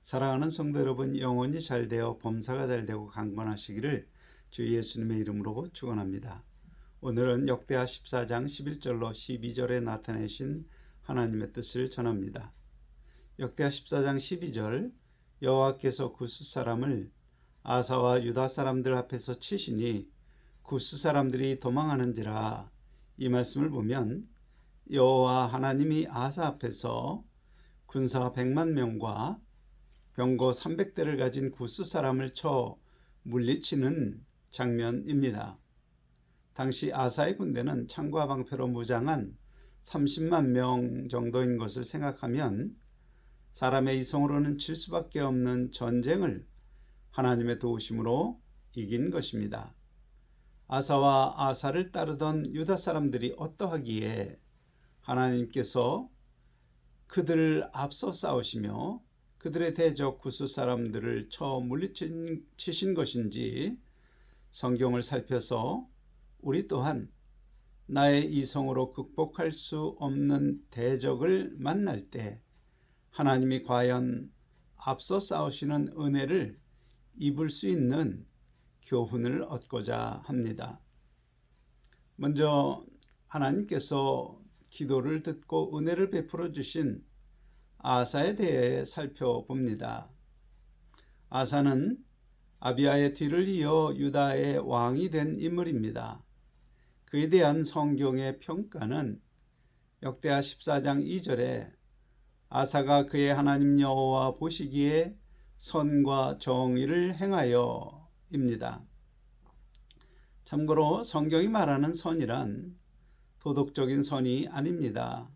사랑하는 성도 여러분, 영혼이 잘되어 범사가 잘되고 강건하시기를 주 예수님의 이름으로 축원합니다. 오늘은 역대하 14장 11절로 12절에 나타내신 하나님의 뜻을 전합니다. 역대하 14장 12절, 여호와께서 구스 사람을 아사와 유다 사람들 앞에서 치시니 구스 사람들이 도망하는지라. 이 말씀을 보면 여호와 하나님이 아사 앞에서 군사 100만 명과 병거 300대를 가진 구스 사람을 쳐 물리치는 장면입니다. 당시 아사의 군대는 창과 방패로 무장한 30만 명 정도인 것을 생각하면 사람의 이성으로는 질 수밖에 없는 전쟁을 하나님의 도우심으로 이긴 것입니다. 아사와 아사를 따르던 유다 사람들이 어떠하기에 하나님께서 그들을 앞서 싸우시며 그들의 대적 구스 사람들을 쳐 물리치신 것인지 성경을 살펴서 우리 또한 나의 이성으로 극복할 수 없는 대적을 만날 때 하나님이 과연 앞서 싸우시는 은혜를 입을 수 있는 교훈을 얻고자 합니다. 먼저 하나님께서 기도를 듣고 은혜를 베풀어 주신 아사에 대해 살펴봅니다. 아사는 아비야의 뒤를 이어 유다의 왕이 된 인물입니다. 그에 대한 성경의 평가는 역대하 14장 2절에 아사가 그의 하나님 여호와 보시기에 선과 정의를 행하여 입니다. 참고로 성경이 말하는 선이란 도덕적인 선이 아닙니다.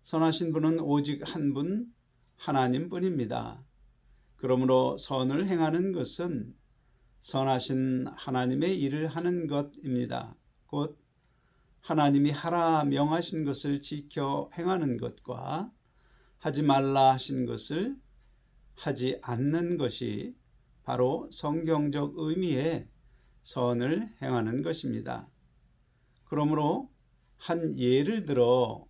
선하신 분은 오직 한 분, 하나님뿐입니다. 그러므로 선을 행하는 것은 선하신 하나님의 일을 하는 것입니다. 곧 하나님이 하라 명하신 것을 지켜 행하는 것과 하지 말라 하신 것을 하지 않는 것이 바로 성경적 의미의 선을 행하는 것입니다. 그러므로 한 예를 들어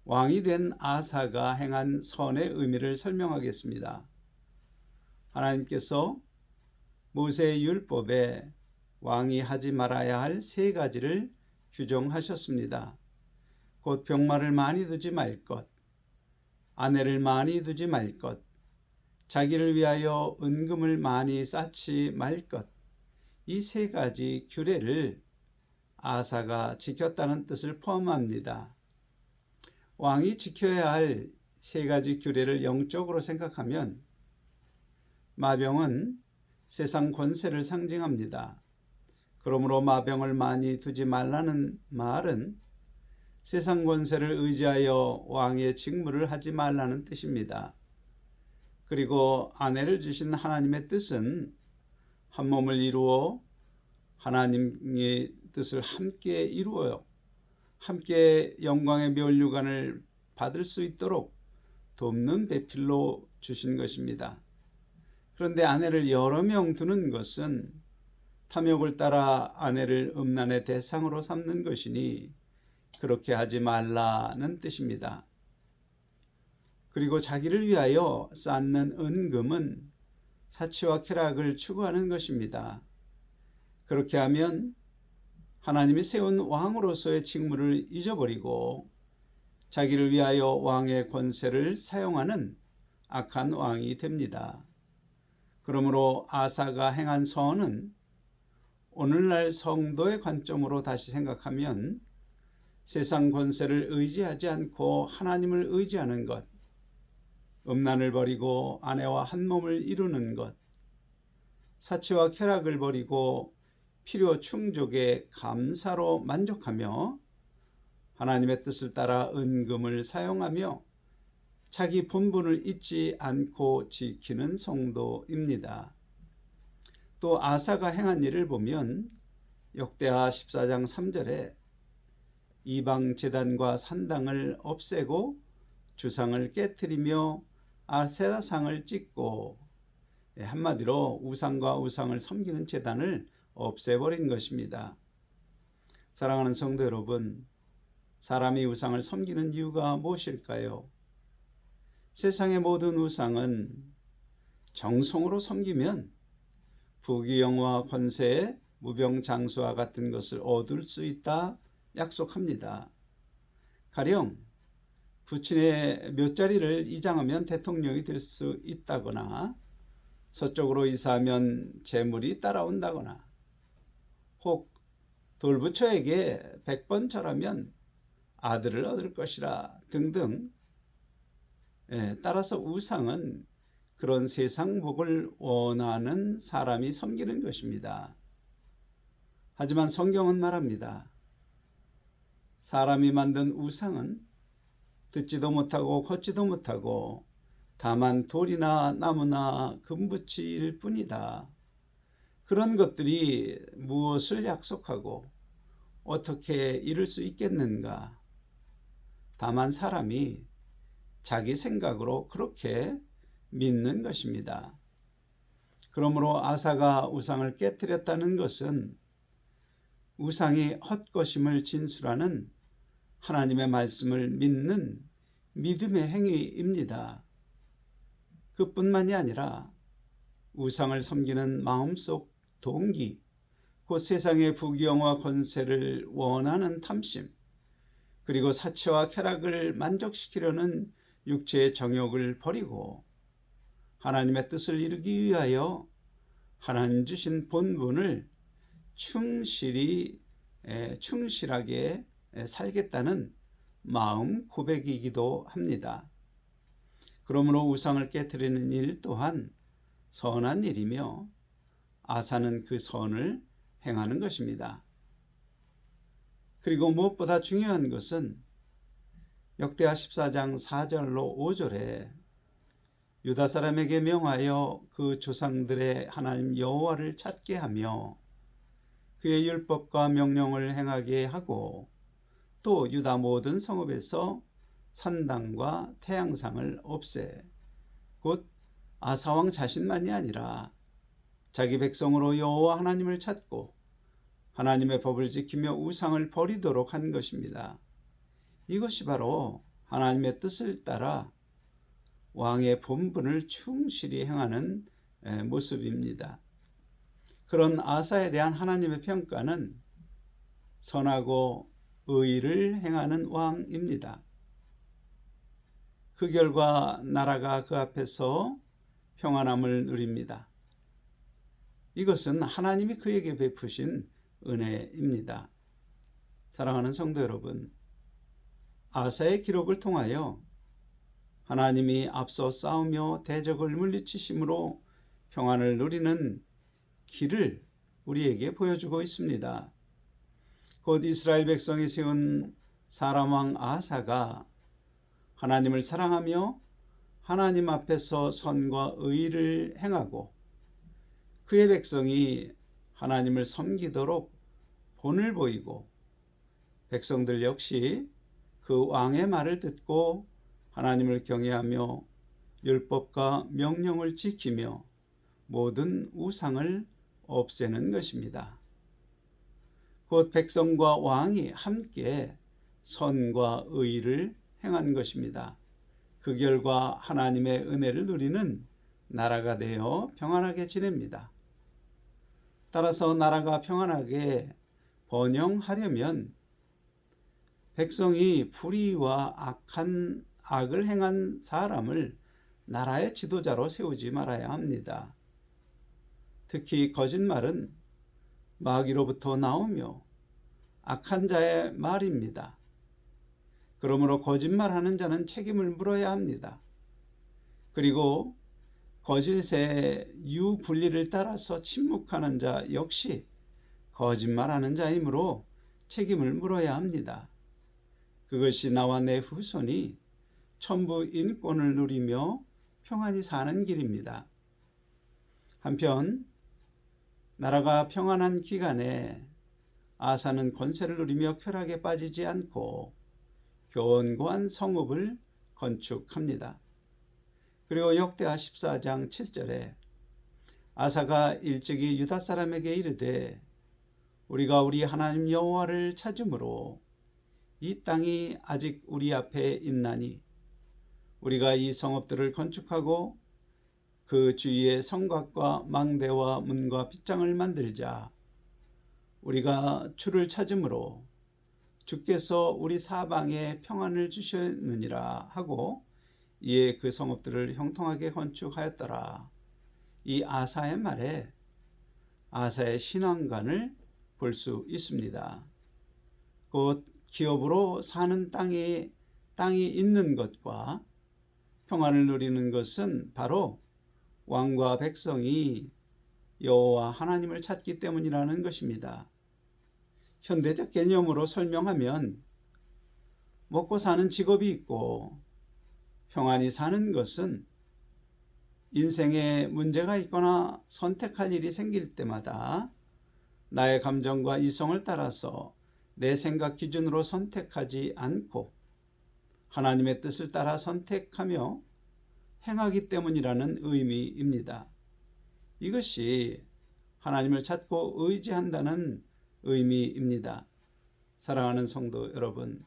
왕이 된 아사가 행한 선의 의미를 설명하겠습니다. 하나님께서 모세의 율법에 왕이 하지 말아야 할 3가지를 규정하셨습니다. 곧 병마를 많이 두지 말 것, 아내를 많이 두지 말 것, 자기를 위하여 은금을 많이 쌓지 말 것. 이 3가지 규례를 아사가 지켰다는 뜻을 포함합니다. 왕이 지켜야 할 3가지 규례를 영적으로 생각하면 마병은 세상 권세를 상징합니다. 그러므로 마병을 많이 두지 말라는 말은 세상 권세를 의지하여 왕의 직무를 하지 말라는 뜻입니다. 그리고 아내를 주신 하나님의 뜻은 한 몸을 이루어 하나님의 뜻을 함께 이루어요. 함께 영광의 면류관을 받을 수 있도록 돕는 배필로 주신 것입니다. 그런데 아내를 여러 명 두는 것은 탐욕을 따라 아내를 음란의 대상으로 삼는 것이니 그렇게 하지 말라는 뜻입니다. 그리고 자기를 위하여 쌓는 은금은 사치와 쾌락을 추구하는 것입니다. 그렇게 하면 하나님이 세운 왕으로서의 직무를 잊어버리고 자기를 위하여 왕의 권세를 사용하는 악한 왕이 됩니다. 그러므로 아사가 행한 선은 오늘날 성도의 관점으로 다시 생각하면 세상 권세를 의지하지 않고 하나님을 의지하는 것, 음란을 버리고 아내와 한 몸을 이루는 것, 사치와 쾌락을 버리고 필요 충족에 감사로 만족하며 하나님의 뜻을 따라 은금을 사용하며 자기 본분을 잊지 않고 지키는 성도입니다. 또 아사가 행한 일을 보면 역대하 14장 3절에 이방 제단과 산당을 없애고 주상을 깨트리며 아세라상을 찍고, 한마디로 우상과 우상을 섬기는 제단을 없애버린 것입니다. 사랑하는 성도 여러분, 사람이 우상을 섬기는 이유가 무엇일까요? 세상의 모든 우상은 정성으로 섬기면 부귀영화 권세, 무병장수와 같은 것을 얻을 수 있다 약속합니다. 가령 부친의 묘자리를 이장하면 대통령이 될 수 있다거나, 서쪽으로 이사하면 재물이 따라온다거나, 혹 돌부처에게 100번 절하면 아들을 얻을 것이라 등등. 따라서 우상은 그런 세상 복을 원하는 사람이 섬기는 것입니다. 하지만 성경은 말합니다. 사람이 만든 우상은 듣지도 못하고 걷지도 못하고 다만 돌이나 나무나 금붙이일 뿐이다. 그런 것들이 무엇을 약속하고 어떻게 이룰 수 있겠는가? 다만 사람이 자기 생각으로 그렇게 믿는 것입니다. 그러므로 아사가 우상을 깨뜨렸다는 것은 우상이 헛것임을 진술하는 하나님의 말씀을 믿는 믿음의 행위입니다. 그뿐만이 아니라 우상을 섬기는 마음속 동기, 곧 세상의 부귀영화 권세를 원하는 탐심, 그리고 사치와 쾌락을 만족시키려는 육체의 정욕을 버리고 하나님의 뜻을 이루기 위하여 하나님 주신 본분을 충실하게 살겠다는 마음 고백이기도 합니다. 그러므로 우상을 깨뜨리는 일 또한 선한 일이며 아사는 그 선을 행하는 것입니다. 그리고 무엇보다 중요한 것은 역대하 14장 4절로 5절에 유다 사람에게 명하여 그 조상들의 하나님 여호와를 찾게 하며 그의 율법과 명령을 행하게 하고, 또 유다 모든 성읍에서 산당과 태양상을 없애, 곧 아사왕 자신만이 아니라 자기 백성으로 여호와 하나님을 찾고 하나님의 법을 지키며 우상을 버리도록 한 것입니다. 이것이 바로 하나님의 뜻을 따라 왕의 본분을 충실히 행하는 모습입니다. 그런 아사에 대한 하나님의 평가는 선하고 의를 행하는 왕입니다. 그 결과 나라가 그 앞에서 평안함을 누립니다. 이것은 하나님이 그에게 베푸신 은혜입니다. 사랑하는 성도 여러분, 아사의 기록을 통하여 하나님이 앞서 싸우며 대적을 물리치심으로 평안을 누리는 길을 우리에게 보여주고 있습니다. 곧 이스라엘 백성이 세운 사람왕 아사가 하나님을 사랑하며 하나님 앞에서 선과 의를 행하고 그의 백성이 하나님을 섬기도록 본을 보이고, 백성들 역시 그 왕의 말을 듣고 하나님을 경외하며 율법과 명령을 지키며 모든 우상을 없애는 것입니다. 곧 백성과 왕이 함께 선과 의를 행한 것입니다. 그 결과 하나님의 은혜를 누리는 나라가 되어 평안하게 지냅니다. 따라서 나라가 평안하게 번영하려면 백성이 불의와 악을 행한 사람을 나라의 지도자로 세우지 말아야 합니다. 특히 거짓말은 마귀로부터 나오며 악한 자의 말입니다. 그러므로 거짓말하는 자는 책임을 물어야 합니다. 그리고 거짓의 유분리를 따라서 침묵하는 자 역시 거짓말하는 자이므로 책임을 물어야 합니다. 그것이 나와 내 후손이 천부 인권을 누리며 평안히 사는 길입니다. 한편 나라가 평안한 기간에 아사는 권세를 누리며 쾌락에 빠지지 않고 견고한 성읍을 건축합니다. 그리고 역대하 14장 7절에 아사가 일찍이 유다 사람에게 이르되 우리가 우리 하나님 여호와를 찾음으로 이 땅이 아직 우리 앞에 있나니 우리가 이 성읍들을 건축하고 그 주위에 성곽과 망대와 문과 빗장을 만들자. 우리가 주를 찾음으로 주께서 우리 사방에 평안을 주셨느니라 하고 이에 그 성읍들을 형통하게 건축하였더라. 이 아사의 말에 아사의 신앙관을 볼 수 있습니다. 곧 기업으로 사는 땅이 있는 것과 평안을 누리는 것은 바로 왕과 백성이 여호와 하나님을 찾기 때문이라는 것입니다. 현대적 개념으로 설명하면 먹고 사는 직업이 있고 평안히 사는 것은 인생에 문제가 있거나 선택할 일이 생길 때마다 나의 감정과 이성을 따라서 내 생각 기준으로 선택하지 않고 하나님의 뜻을 따라 선택하며 행하기 때문이라는 의미입니다. 이것이 하나님을 찾고 의지한다는 의미입니다. 사랑하는 성도 여러분,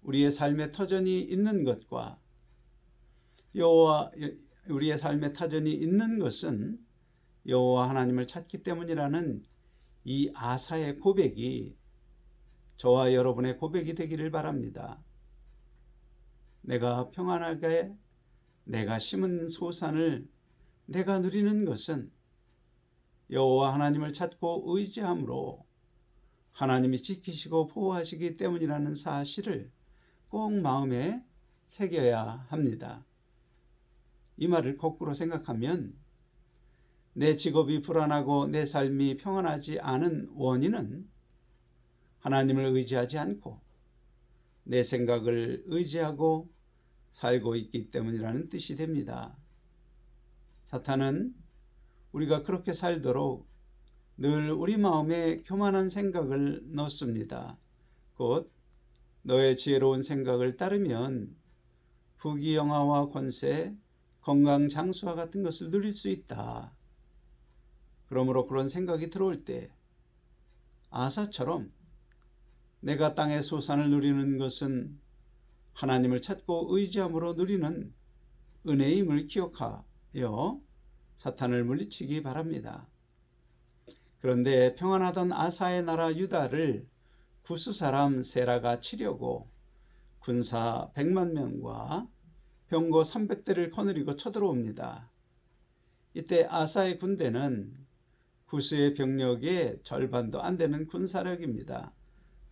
우리의 삶의 터전이 있는 것과 우리의 삶의 터전이 있는 것은 여호와 하나님을 찾기 때문이라는 이 아사의 고백이 저와 여러분의 고백이 되기를 바랍니다. 내가 평안하게 내가 심은 소산을 내가 누리는 것은 여호와 하나님을 찾고 의지함으로 하나님이 지키시고 보호하시기 때문이라는 사실을 꼭 마음에 새겨야 합니다. 이 말을 거꾸로 생각하면 내 직업이 불안하고 내 삶이 평안하지 않은 원인은 하나님을 의지하지 않고 내 생각을 의지하고 살고 있기 때문이라는 뜻이 됩니다. 사탄은 우리가 그렇게 살도록 늘 우리 마음에 교만한 생각을 넣습니다. 곧 너의 지혜로운 생각을 따르면 부귀영화와 권세, 건강, 장수와 같은 것을 누릴 수 있다. 그러므로 그런 생각이 들어올 때 아사처럼 내가 땅의 소산을 누리는 것은 하나님을 찾고 의지함으로 누리는 은혜임을 기억하여 사탄을 물리치기 바랍니다. 그런데 평안하던 아사의 나라 유다를 구스 사람 세라가 치려고 군사 100만 명과 병거 300대를 거느리고 쳐들어옵니다. 이때 아사의 군대는 구스의 병력의 절반도 안 되는 군사력입니다.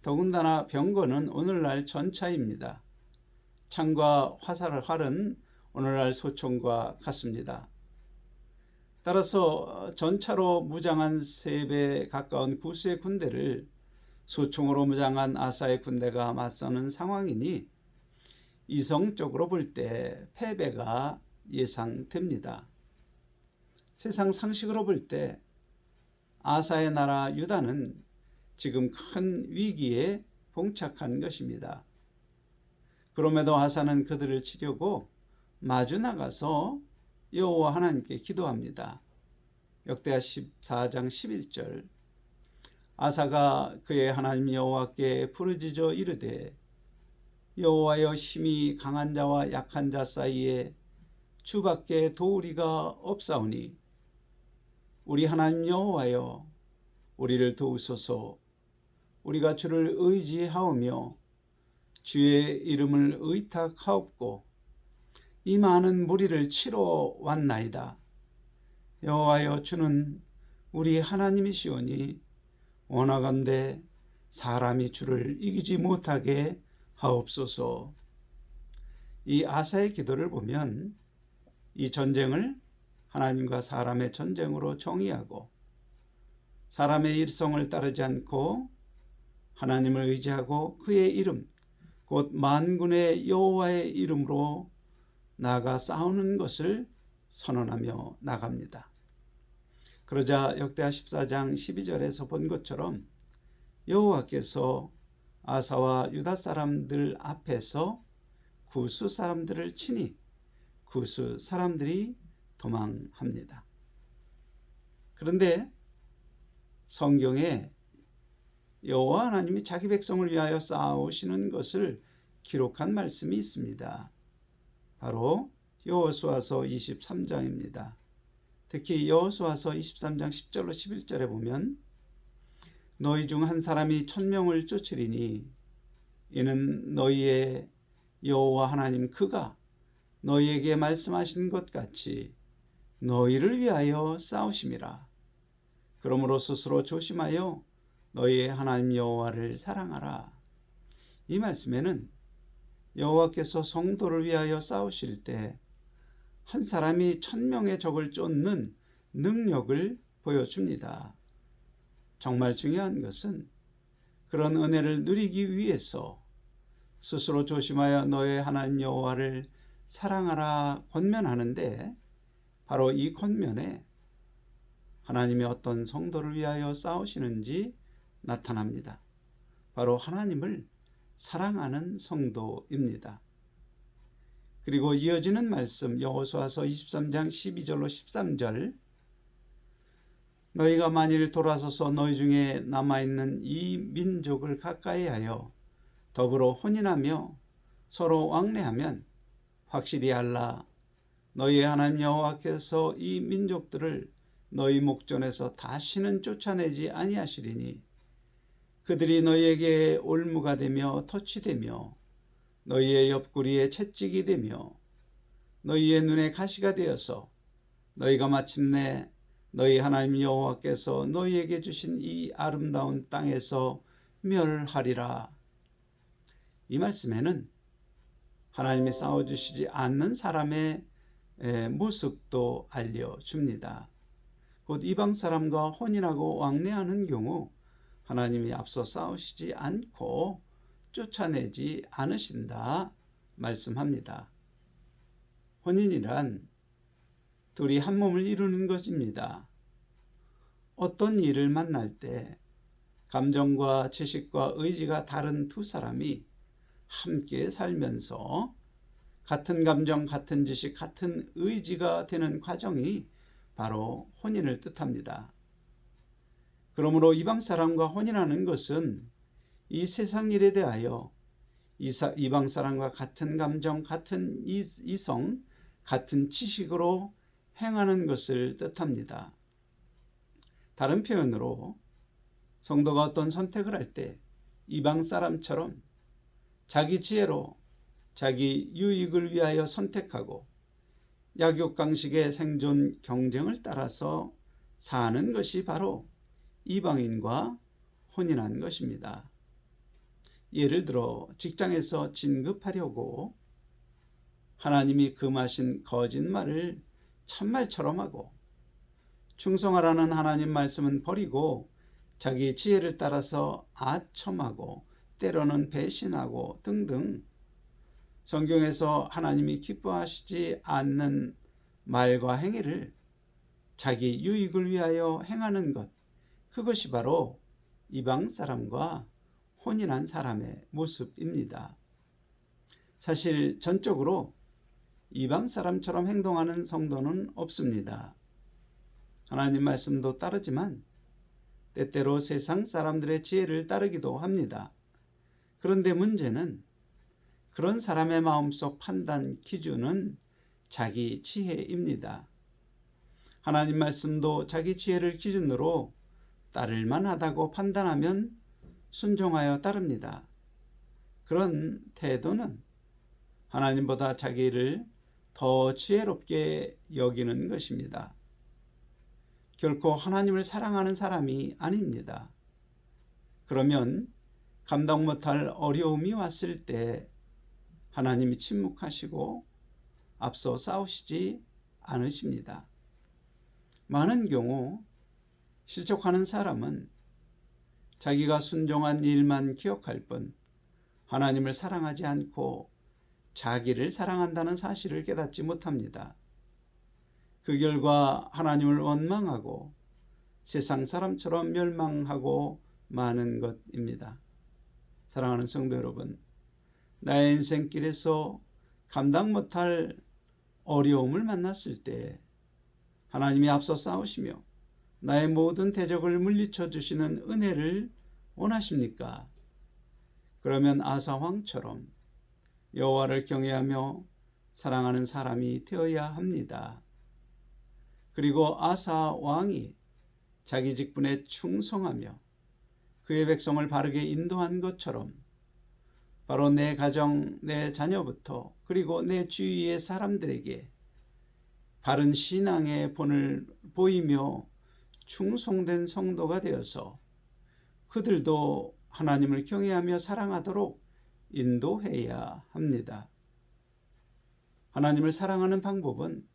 더군다나 병거는 오늘날 전차입니다. 창과 활은 오늘날 소총과 같습니다. 따라서 전차로 무장한 3배 가까운 구스의 군대를 소총으로 무장한 아사의 군대가 맞서는 상황이니 이성적으로 볼 때 패배가 예상됩니다. 세상 상식으로 볼 때 아사의 나라 유다는 지금 큰 위기에 봉착한 것입니다. 그럼에도 아사는 그들을 치려고 마주 나가서 여호와 하나님께 기도합니다. 역대하 14장 11절 아사가 그의 하나님 여호와께 부르짖어 이르되 여호와여 심히 강한 자와 약한 자 사이에 주밖에 도우리가 없사오니 우리 하나님 여호와여 우리를 도우소서. 우리가 주를 의지하오며 주의 이름을 의탁하옵고 이 많은 무리를 치러 왔나이다. 여호와여 주는 우리 하나님이시오니 원하건대 사람이 주를 이기지 못하게 하옵소서. 이 아사의 기도를 보면 이 전쟁을 하나님과 사람의 전쟁으로 정의하고 사람의 일성을 따르지 않고 하나님을 의지하고 그의 이름 곧 만군의 여호와의 이름으로 나아가 싸우는 것을 선언하며 나갑니다. 그러자 역대하 14장 12절에서 본 것처럼 여호와께서 아사와 유다 사람들 앞에서 구스 사람들을 치니 구스 사람들이 도망합니다. 그런데 성경에 여호와 하나님이 자기 백성을 위하여 싸우시는 것을 기록한 말씀이 있습니다. 바로 여호수아서 23장입니다. 특히 여호수아서 23장 10절로 11절에 보면 너희 중 한 사람이 1000명을 쫓으리니 이는 너희의 여호와 하나님 그가 너희에게 말씀하신 것 같이 너희를 위하여 싸우심이라. 그러므로 스스로 조심하여 너희의 하나님 여호와를 사랑하라. 이 말씀에는 여호와께서 성도를 위하여 싸우실 때 한 사람이 1000명의 적을 쫓는 능력을 보여줍니다. 정말 중요한 것은 그런 은혜를 누리기 위해서 스스로 조심하여 너의 하나님 여호와를 사랑하라 권면하는데 바로 이 권면에 하나님이 어떤 성도를 위하여 싸우시는지 나타납니다. 바로 하나님을 사랑하는 성도입니다. 그리고 이어지는 말씀 여호수아서 23장 12절로 13절 너희가 만일 돌아서서 너희 중에 남아있는 이 민족을 가까이하여 더불어 혼인하며 서로 왕래하면 확실히 알라. 너희의 하나님 여호와께서 이 민족들을 너희 목전에서 다시는 쫓아내지 아니하시리니 그들이 너희에게 올무가 되며 터치되며 너희의 옆구리에 채찍이 되며 너희의 눈에 가시가 되어서 너희가 마침내 너희 하나님 여호와께서 너희에게 주신 이 아름다운 땅에서 멸하리라. 이 말씀에는 하나님이 싸워주시지 않는 사람의 모습도 알려줍니다. 곧 이방 사람과 혼인하고 왕래하는 경우 하나님이 앞서 싸우시지 않고 쫓아내지 않으신다 말씀합니다. 혼인이란 둘이 한 몸을 이루는 것입니다. 어떤 일을 만날 때 감정과 지식과 의지가 다른 두 사람이 함께 살면서 같은 감정, 같은 지식, 같은 의지가 되는 과정이 바로 혼인을 뜻합니다. 그러므로 이방 사람과 혼인하는 것은 이 세상 일에 대하여 이방 사람과 같은 감정, 같은 이성, 같은 지식으로 행하는 것을 뜻합니다. 다른 표현으로 성도가 어떤 선택을 할 때 이방 사람처럼 자기 지혜로 자기 유익을 위하여 선택하고 약육강식의 생존 경쟁을 따라서 사는 것이 바로 이방인과 혼인한 것입니다. 예를 들어 직장에서 진급하려고 하나님이 금하신 거짓말을 참말처럼 하고 충성하라는 하나님 말씀은 버리고 자기 지혜를 따라서 아첨하고 때로는 배신하고 등등 성경에서 하나님이 기뻐하시지 않는 말과 행위를 자기 유익을 위하여 행하는 것, 그것이 바로 이방 사람과 혼인한 사람의 모습입니다. 사실 전적으로 이방 사람처럼 행동하는 성도는 없습니다. 하나님 말씀도 따르지만 때때로 세상 사람들의 지혜를 따르기도 합니다. 그런데 문제는 그런 사람의 마음속 판단 기준은 자기 지혜입니다. 하나님 말씀도 자기 지혜를 기준으로 따를 만하다고 판단하면 순종하여 따릅니다. 그런 태도는 하나님보다 자기를 더 지혜롭게 여기는 것입니다. 결코 하나님을 사랑하는 사람이 아닙니다. 그러면 감당 못할 어려움이 왔을 때 하나님이 침묵하시고 앞서 싸우시지 않으십니다. 많은 경우 실족하는 사람은 자기가 순종한 일만 기억할 뿐 하나님을 사랑하지 않고 자기를 사랑한다는 사실을 깨닫지 못합니다. 그 결과 하나님을 원망하고 세상 사람처럼 멸망하고 마는 것입니다. 사랑하는 성도 여러분, 나의 인생길에서 감당 못할 어려움을 만났을 때 하나님이 앞서 싸우시며 나의 모든 대적을 물리쳐 주시는 은혜를 원하십니까? 그러면 아사 왕처럼 여호와를 경외하며 사랑하는 사람이 되어야 합니다. 그리고 아사 왕이 자기 직분에 충성하며 그의 백성을 바르게 인도한 것처럼 바로 내 가정, 내 자녀부터 그리고 내 주위의 사람들에게 바른 신앙의 본을 보이며 충성된 성도가 되어서 그들도 하나님을 경외하며 사랑하도록 인도해야 합니다. 하나님을 사랑하는 방법은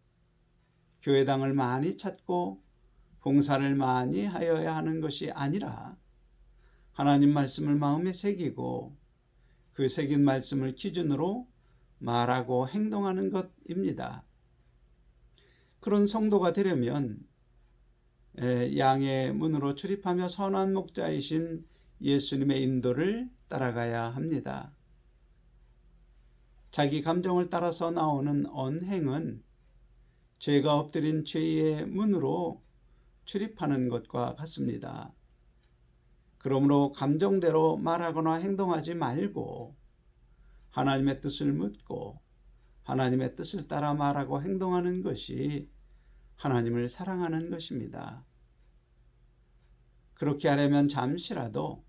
교회당을 많이 찾고 봉사를 많이 하여야 하는 것이 아니라 하나님 말씀을 마음에 새기고 그 새긴 말씀을 기준으로 말하고 행동하는 것입니다. 그런 성도가 되려면 양의 문으로 출입하며 선한 목자이신 예수님의 인도를 따라가야 합니다. 자기 감정을 따라서 나오는 언행은 죄가 엎드린 죄의 문으로 출입하는 것과 같습니다. 그러므로 감정대로 말하거나 행동하지 말고 하나님의 뜻을 묻고 하나님의 뜻을 따라 말하고 행동하는 것이 하나님을 사랑하는 것입니다. 그렇게 하려면 잠시라도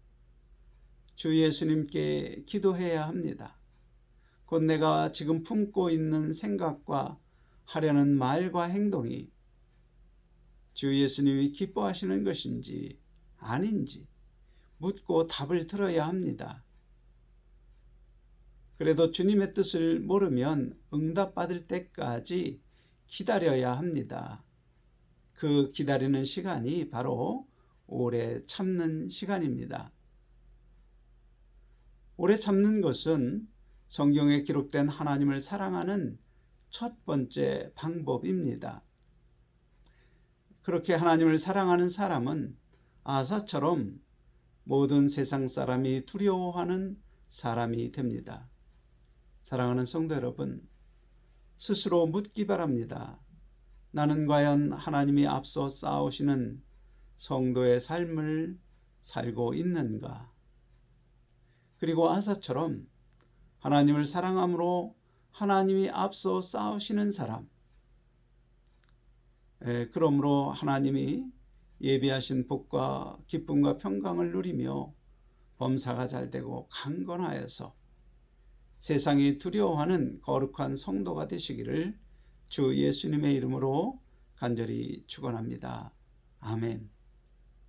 주 예수님께 기도해야 합니다. 곧 내가 지금 품고 있는 생각과 하려는 말과 행동이 주 예수님이 기뻐하시는 것인지 아닌지 묻고 답을 들어야 합니다. 그래도 주님의 뜻을 모르면 응답받을 때까지 기다려야 합니다. 그 기다리는 시간이 바로 오래 참는 시간입니다. 오래 참는 것은 성경에 기록된 하나님을 사랑하는 첫 번째 방법입니다. 그렇게 하나님을 사랑하는 사람은 아사처럼 모든 세상 사람이 두려워하는 사람이 됩니다. 사랑하는 성도 여러분, 스스로 묻기 바랍니다. 나는 과연 하나님이 앞서 쌓으시는 성도의 삶을 살고 있는가? 그리고 아사처럼 하나님을 사랑함으로 하나님이 앞서 쌓으시는 사람, 그러므로 하나님이 예비하신 복과 기쁨과 평강을 누리며 범사가 잘되고 강건하여서 세상이 두려워하는 거룩한 성도가 되시기를 주 예수님의 이름으로 간절히 축원합니다. 아멘.